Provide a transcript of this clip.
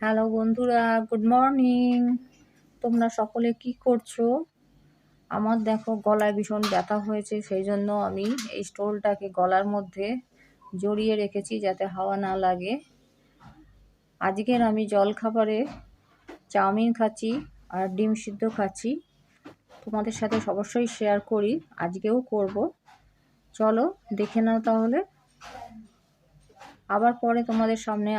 Hello বন্ধুরা, good morning. তোমরা সকলে কি করছো? আমার দেখো গলায় ভীষণ ব্যথা হয়েছে, সেই জন্য আমি এই স্টোলটাকে গলার মধ্যে জড়িয়ে রেখেছি যাতে হাওয়া না লাগে। আজকের আমি জলখাবারে চাউমিন খাচ্ছি আর ডিম সিদ্ধ খাচ্ছি। তোমাদের সাথে অবশ্যই শেয়ার করি, আজকেও করব। চলো দেখে নাও তাহলে, আবার পরে তোমাদের সামনে